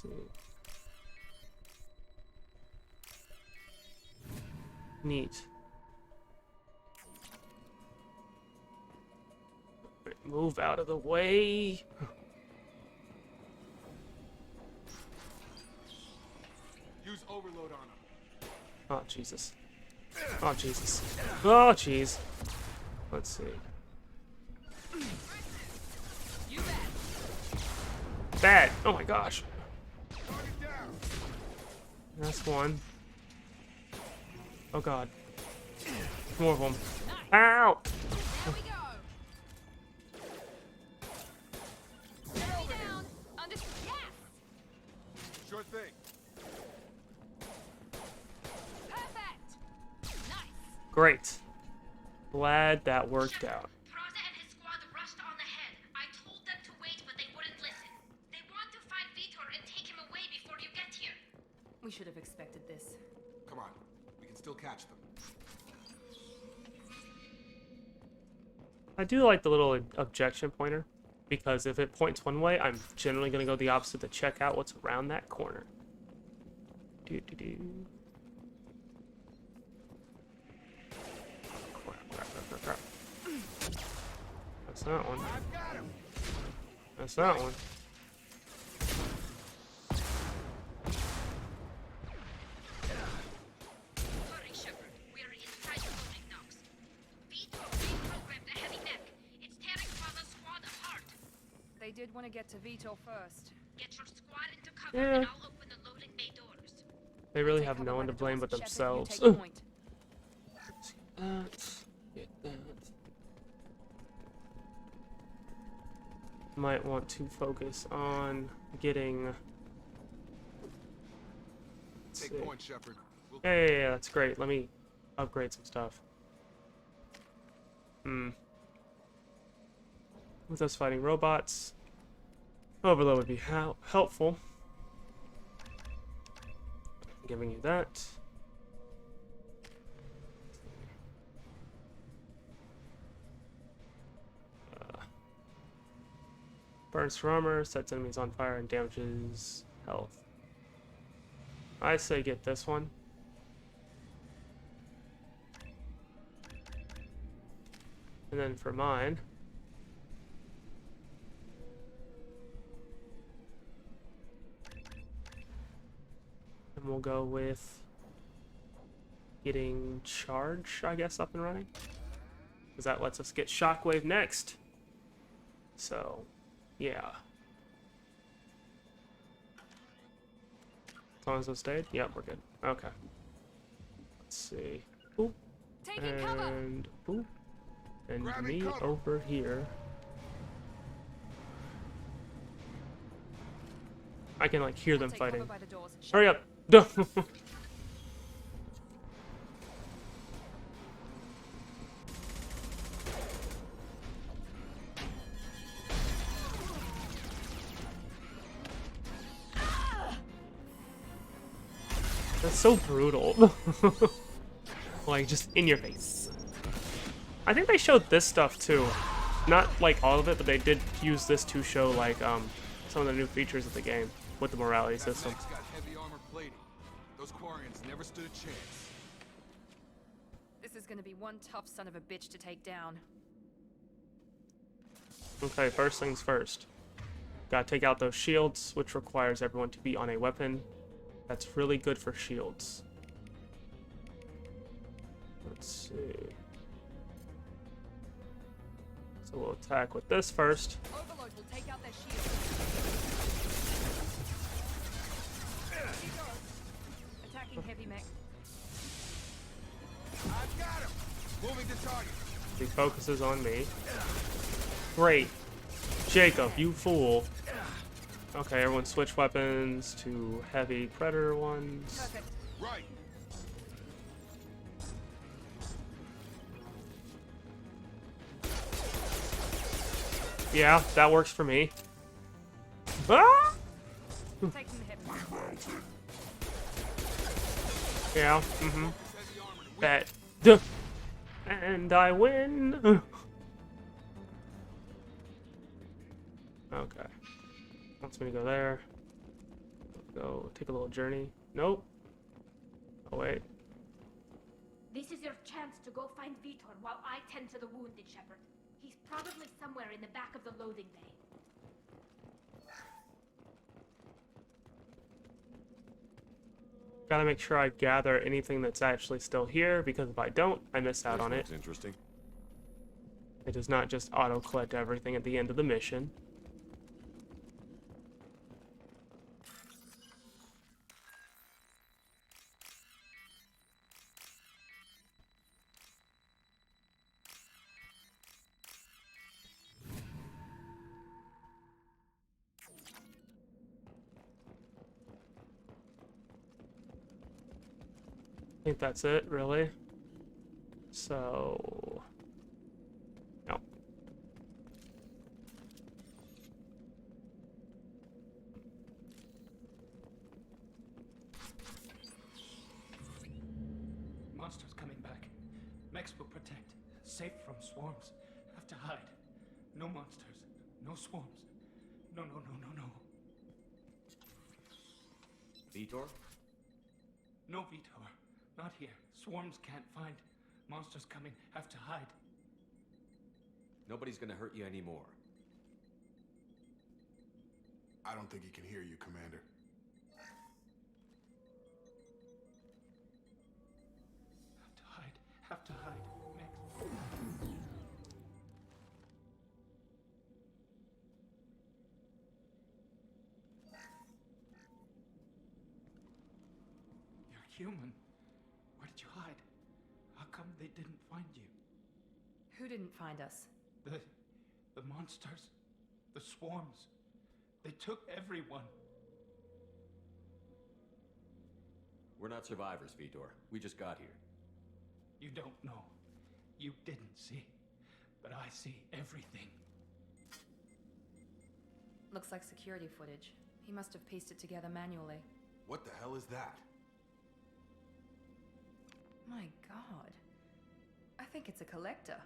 see. Neat. Move out of the way. Use overload on him. Oh, Jesus. Oh, Jesus. Oh, jeez. Let's see. Bad. Oh my gosh. That's one. Oh god. More of them. Ow! There we go. Enemy down. Under. Yes. Sure thing. Perfect. Nice. Great. Glad that worked out. Praza and his squad rushed on ahead. I told them to wait, but they wouldn't listen. They want to find Vitor and take him away before you get here. We should have expected this. Come on. We can still catch them. I do like the little objection pointer, because if it points one way, I'm generally going to go the opposite to check out what's around that corner. Do-do-do. Crap. That's that one. That's that one. Hurry, Shepard. We are inside the loading docks. Vitor reprogrammed the heavy mech. It's tearing Praza's squad apart. They did want to get to Vitor first. Get your squad into cover Yeah. and I'll open the loading bay doors. They really Take have cover no by one the to blame doors, but Shepard, you themselves. take point. Get that. Might want to focus on getting. Let's Take see. point, Shepard. We'll Yeah, that's great. Let me upgrade some stuff. With us fighting robots, overload would be helpful. Giving you that. Burns for armor, sets enemies on fire, and damages health. I say get this one. And then for mine, and we'll go with getting charge, I guess, up and running. Because that lets us get shockwave next. So, yeah. As long as those stayed? Yep, we're good. Okay. Let's see. Boop. Taking cover. And boop. And Grabbing me cover. over here. I can like hear them Take cover fighting. by the doors. Hurry up! Duh. That's so brutal. Like, just in your face. I think they showed this stuff too. Not like all of it, but they did use this to show like some of the new features of the game with the morality That system. mech's got heavy armor plating. Those Quarians never stood a chance. This is gonna be one tough son of a bitch to take down. Okay, first things first. Gotta take out those shields, which requires everyone to be on a weapon that's really good for shields. Let's see. So we'll attack with this first. Overload will take out their shield. Attacking heavy mech. I've got him. Moving to target. He focuses on me. Great. Jacob, you fool. Okay, everyone switch weapons to heavy predator ones. Perfect. Right. Yeah, that works for me. Ah! Taking the heavy mech. Yeah, Bet. Duh. And I win. Okay. Wants me to go there. go take a little journey. Nope. Oh, wait. This is your chance to go find Vitor while I tend to the wounded, Shepard. He's probably somewhere in the back of the loading bay. Gotta make sure I gather anything that's actually still here, because if I don't, I miss out on it. Interesting. It does not just auto-collect everything at the end of the mission. I think that's it, really. So... no. Monsters coming back. Mechs will protect. Safe from swarms. Have to hide. No monsters. No swarms. No, no, no, no, no. Vitor? No, Vitor. Not here. Swarms can't find. Monsters coming. Have to hide. Nobody's gonna hurt you anymore. I don't think he can hear you, Commander. Have to hide. Have to hide. Mechs. You're human. Where did you hide? How come they didn't find you? Who didn't find us? The monsters. The swarms. They took everyone. We're not survivors, Vitor. We just got here. You don't know. You didn't see. But I see everything. Looks like security footage. He must have pieced it together manually. What the hell is that? My god. I think it's a collector.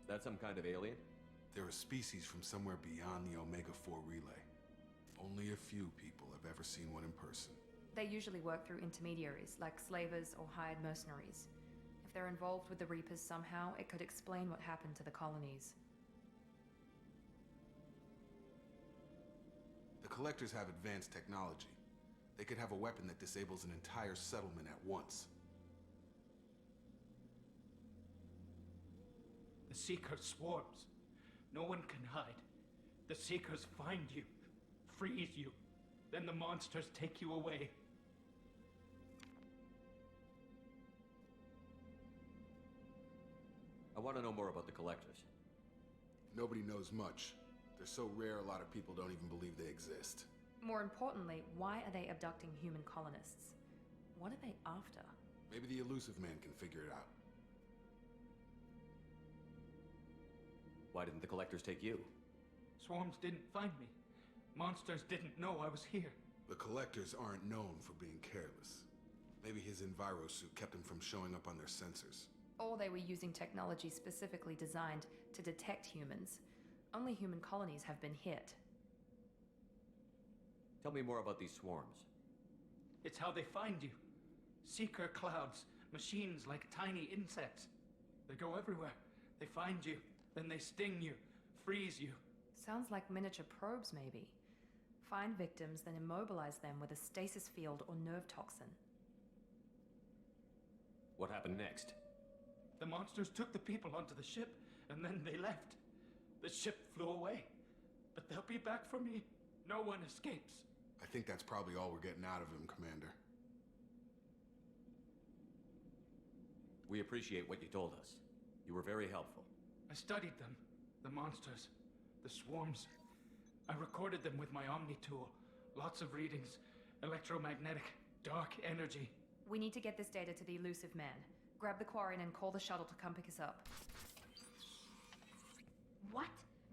That some kind of alien? They're a species from somewhere beyond the Omega-4 relay. Only a few people have ever seen one in person. They usually work through intermediaries, like slavers or hired mercenaries. If they're involved with the Reapers somehow, it could explain what happened to the colonies. The Collectors have advanced technology. They could have a weapon that disables an entire settlement at once. The Seeker swarms. No one can hide. The Seekers find you, freeze you, then the monsters take you away. I want to know more about the Collectors. Nobody knows much. They're so rare, a lot of people don't even believe they exist. More importantly, why are they abducting human colonists? What are they after? Maybe the Elusive Man can figure it out. Why didn't the Collectors take you? Swarms didn't find me. Monsters didn't know I was here. The Collectors aren't known for being careless. Maybe his Enviro suit kept him from showing up on their sensors. Or they were using technology specifically designed to detect humans. Only human colonies have been hit. Tell me more about these swarms. It's how they find you. Seeker clouds, machines like tiny insects. They go everywhere. They find you, then they sting you, freeze you. Sounds like miniature probes, maybe. Find victims, then immobilize them with a stasis field or nerve toxin. What happened next? The monsters took the people onto the ship, and then they left. The ship flew away. But they'll be back for me. No one escapes. I think that's probably all we're getting out of him, Commander. We appreciate what you told us. You were very helpful. I studied them. The monsters. The swarms. I recorded them with my Omni tool. Lots of readings. Electromagnetic. Dark energy. We need to get this data to the Elusive Man. Grab the Quarren and call the shuttle to come pick us up. What?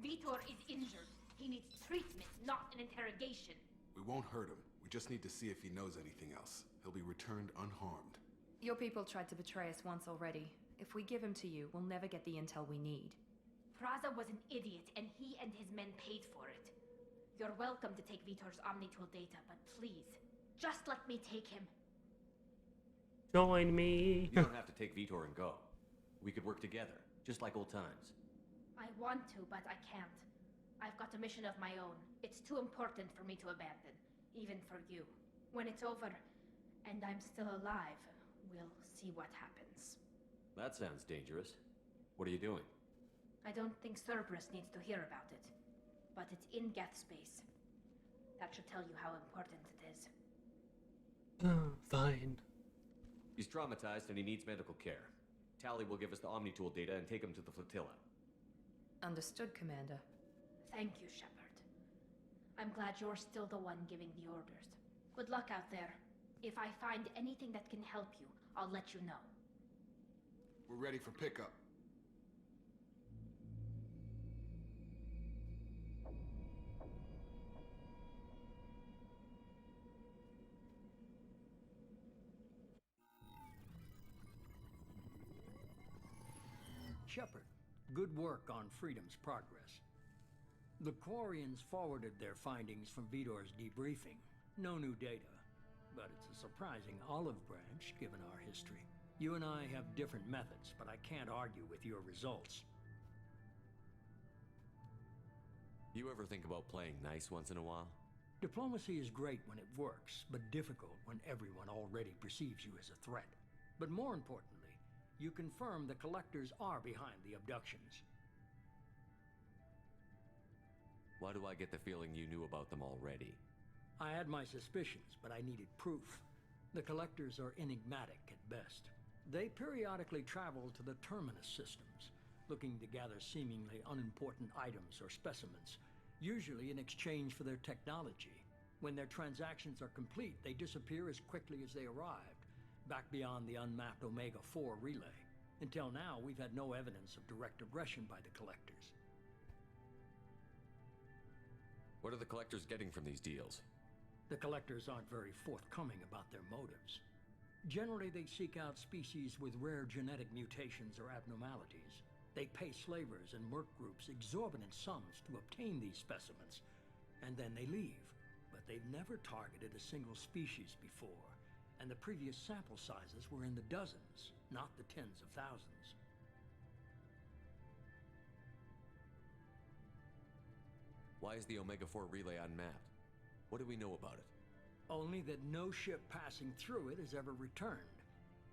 Vitor is injured. He needs treatment, not an interrogation. We won't hurt him. We just need to see if he knows anything else. He'll be returned unharmed. Your people tried to betray us once already. If we give him to you, we'll never get the intel we need. Praza was an idiot, and he and his men paid for it. You're welcome to take Vitor's Omnitool data, but please, just let me take him. Join me. You don't have to take Vitor and go. We could work together, just like old times. I want to, but I can't. I've got a mission of my own. It's too important for me to abandon, even for you. When it's over, and I'm still alive, we'll see what happens. That sounds dangerous. What are you doing? I don't think Cerberus needs to hear about it, but it's in Geth space. That should tell you how important it is. Fine. He's traumatized and he needs medical care. Tally will give us the Omnitool data and take him to the flotilla. Understood, Commander. Thank you, Shepard. I'm glad you're still the one giving the orders. Good luck out there. If I find anything that can help you, I'll let you know. We're ready for pickup. Shepard, good work on Freedom's progress. The Quarians forwarded their findings from Vitor's debriefing. No new data, but it's a surprising olive branch given our history. You and I have different methods, but I can't argue with your results. You ever think about playing nice once in a while? Diplomacy is great when it works, but difficult when everyone already perceives you as a threat. But more importantly, you confirm the Collectors are behind the abductions. Why do I get the feeling you knew about them already? I had my suspicions, but I needed proof. The Collectors are enigmatic at best. They periodically travel to the Terminus systems, looking to gather seemingly unimportant items or specimens, usually in exchange for their technology. When their transactions are complete, they disappear as quickly as they arrived, back beyond the unmapped Omega-4 relay. Until now, we've had no evidence of direct aggression by the Collectors. What are the Collectors getting from these deals? The Collectors aren't very forthcoming about their motives. Generally, they seek out species with rare genetic mutations or abnormalities. They pay slavers and merc groups exorbitant sums to obtain these specimens, and then they leave. But they've never targeted a single species before, and the previous sample sizes were in the dozens, not the tens of thousands. Why is the Omega-4 relay unmapped? What do we know about it? Only that no ship passing through it has ever returned.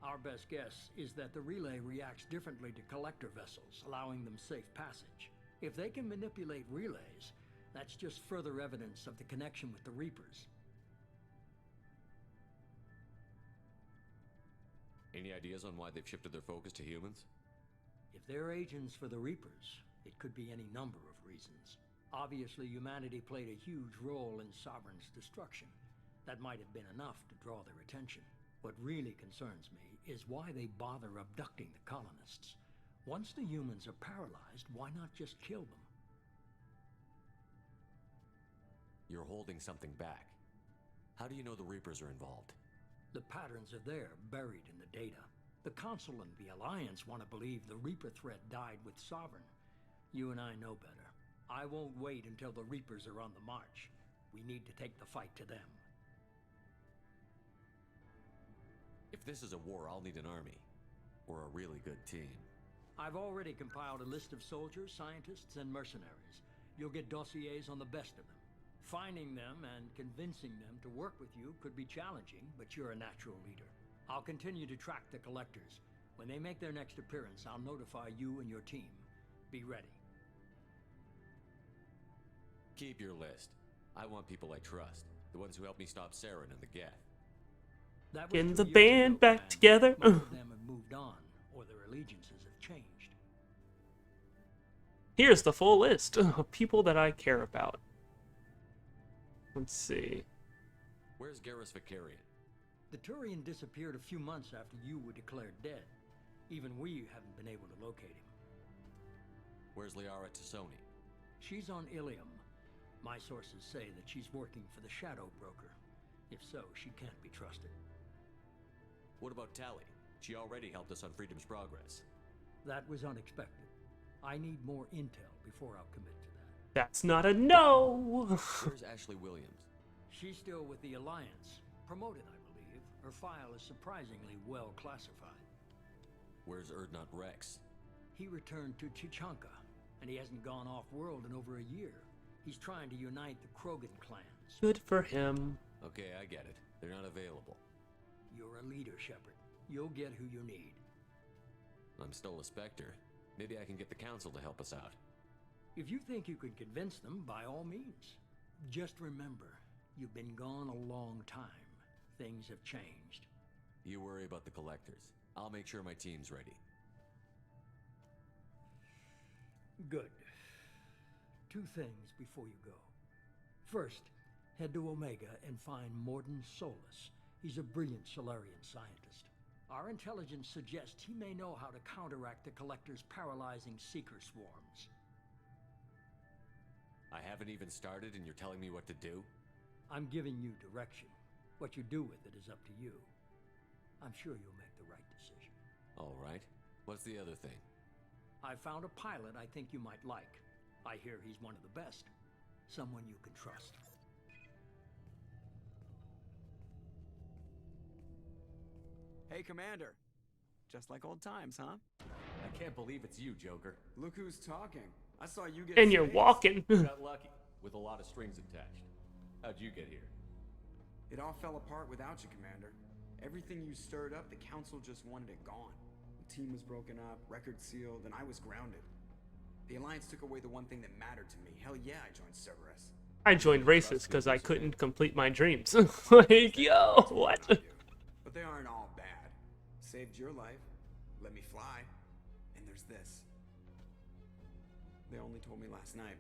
Our best guess is that the relay reacts differently to collector vessels, allowing them safe passage. If they can manipulate relays, that's just further evidence of the connection with the Reapers. Any ideas on why they've shifted their focus to humans? If they're agents for the Reapers, it could be any number of reasons. Obviously, humanity played a huge role in Sovereign's destruction. That might have been enough to draw their attention. What really concerns me is why they bother abducting the colonists. Once the humans are paralyzed, why not just kill them? You're holding something back. How do you know the Reapers are involved? The patterns are there, buried in the data. The Council and the Alliance want to believe the Reaper threat died with Sovereign. You and I know better. I won't wait until the Reapers are on the march. We need to take the fight to them. If this is a war, I'll need an army. Or a really good team. I've already compiled a list of soldiers, scientists, and mercenaries. You'll get dossiers on the best of them. Finding them and convincing them to work with you could be challenging, but you're a natural leader. I'll continue to track the Collectors. When they make their next appearance, I'll notify you and your team. Be ready. Keep your list. I want people I trust. The ones who helped me stop Saren and the Geth. That was Getting 2 the years band ago, back and together. most of them have moved on, or their allegiances have changed. Here's the full list of people that I care about. Let's see. Where's Garrus Vicarian? The Turian disappeared a few months after you were declared dead. Even we haven't been able to locate him. Where's Liara Tassoni? She's on Ilium. My sources say that she's working for the Shadow Broker. If so, she can't be trusted. What about Tally? She already helped us on Freedom's Progress. That was unexpected. I need more intel before I'll commit to that. That's not a no! Where's Ashley Williams? She's still with the Alliance. Promoted, I believe. Her file is surprisingly well classified. Where's Erdnot Rex? He returned to Chichanka, and he hasn't gone off-world in over a year. He's trying to unite the Krogan clans. Good for him. Okay, I get it. They're not available. You're a leader, Shepard. You'll get who you need. I'm still a Spectre. Maybe I can get the Council to help us out. If you think you could convince them, by all means. Just remember, you've been gone a long time. Things have changed. You worry about the Collectors. I'll make sure my team's ready. Good. 2 things before you go. First, head to Omega and find Morden Solus. He's a brilliant Solarian scientist. Our intelligence suggests he may know how to counteract the Collector's paralyzing Seeker swarms. I haven't even started and you're telling me what to do? I'm giving you direction. What you do with it is up to you. I'm sure you'll make the right decision. All right. What's the other thing? I found a pilot I think you might like. I hear he's one of the best. Someone you can trust. Hey, Commander. Just like old times, huh? I can't believe it's you, Joker. Look who's talking. I saw you get And you're spaced. walking. Got lucky, with a lot of strings attached. How'd you get here? It all fell apart without you, Commander. Everything you stirred up, the Council just wanted it gone. The team was broken up, record sealed, and I was grounded. The Alliance took away the one thing that mattered to me. Hell yeah, I joined Cerberus. I joined races because I couldn't complete my dreams. Like, yo, what? But they aren't all bad. Saved your life, let me fly, and there's this. They only told me last night.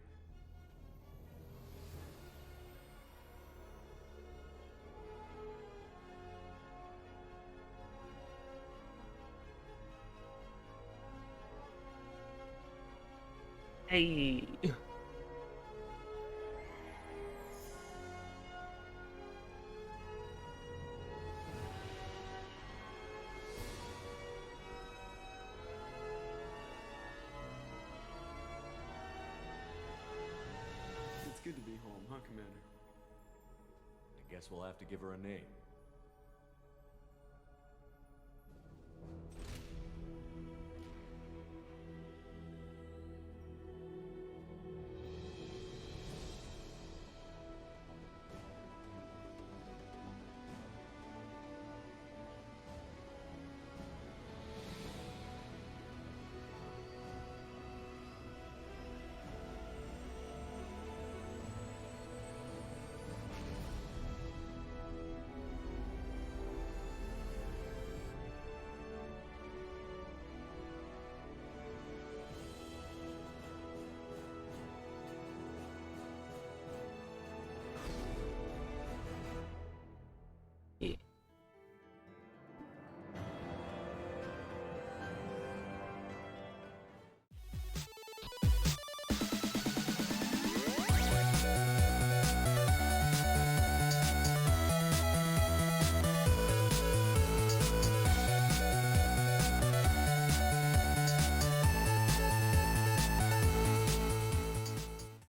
Hey. It's good to be home, huh, Commander? I guess we'll have to give her a name.